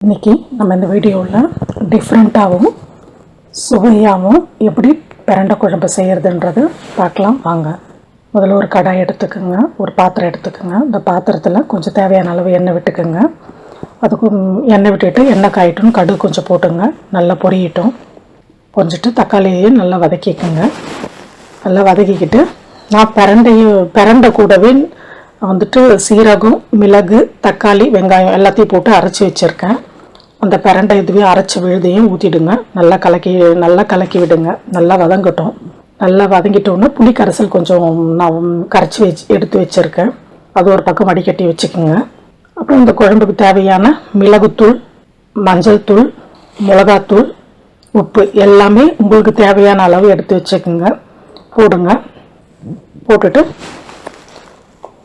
இன்றைக்கி நம்ம இந்த வீடியோவில் டிஃப்ரெண்ட்டாகவும் சுவையாகவும் எப்படி பிரண்டை குழம்பு செய்கிறதுன்றது பார்க்கலாம் வாங்க. முதல்ல ஒரு கடாய் எடுத்துக்கோங்க, ஒரு பாத்திரம் எடுத்துக்கோங்க. இந்த பாத்திரத்தில் கொஞ்சம் தேவையான அளவு எண்ணெய் விட்டுக்குங்க. அதுக்கு எண்ணெய் விட்டுட்டு எண்ணெய் காயிட்டும் கடுகு கொஞ்சம் போட்டுங்க, நல்லா பொரியட்டும். கொஞ்சிட்டு தக்காளியையும் நல்லா வதக்கிக்குங்க. நல்லா வதக்கிக்கிட்டு நான் பிரண்டை கூடவே வந்துட்டு சீரகம், மிளகு, தக்காளி, வெங்காயம் எல்லாத்தையும் போட்டு அரைச்சி வச்சுருக்கேன். அந்த பிரண்டை இதுவே அரைச்சி விழுதையும் ஊற்றிடுங்க. நல்லா கலக்கி விடுங்க. நல்லா வதங்கட்டும். நல்லா வதங்கிட்டோன்னா புளி கரைசல் கொஞ்சம் நான் கரைச்சி எடுத்து வச்சுருக்கேன். அது ஒரு பக்கம் வடிகட்டி வச்சுக்கோங்க. அப்புறம் இந்த குழம்புக்கு தேவையான மிளகுத்தூள், மஞ்சள் தூள், மிளகாத்தூள், உப்பு எல்லாமே உங்களுக்கு தேவையான அளவு எடுத்து வச்சுக்கோங்க. போடுங்க. போட்டுட்டு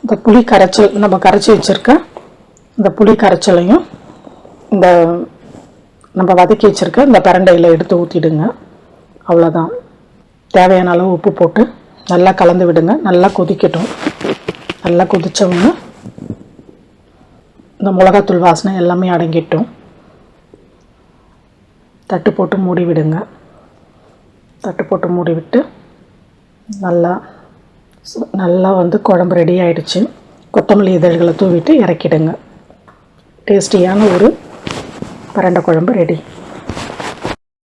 இந்த புளி கரைச்சல் நம்ம கரைச்சி வச்சுருக்க இந்த புளி கரைச்சலையும் இந்த நம்ம வதக்கி வச்சுருக்க இந்த பிரண்டையில் எடுத்து ஊற்றிடுங்க. அவ்வளோதான். தேவையான அளவு உப்பு போட்டு நல்லா கலந்து விடுங்க. நல்லா கொதிக்கட்டும். நல்லா கொதித்தோம்னா இந்த மிளகாத்தூள் வாசனை எல்லாமே அடங்கிட்டோம். தட்டு போட்டு மூடி விடுங்க. தட்டு போட்டு மூடி விட்டு நல்லா குழம்பு ரெடி ஆகிடுச்சு. கொத்தமல்லி இதழ்களை தூவிட்டு இறக்கிடுங்க. டேஸ்டியான ஒரு பிரண்டை குழம்பு ரெடி.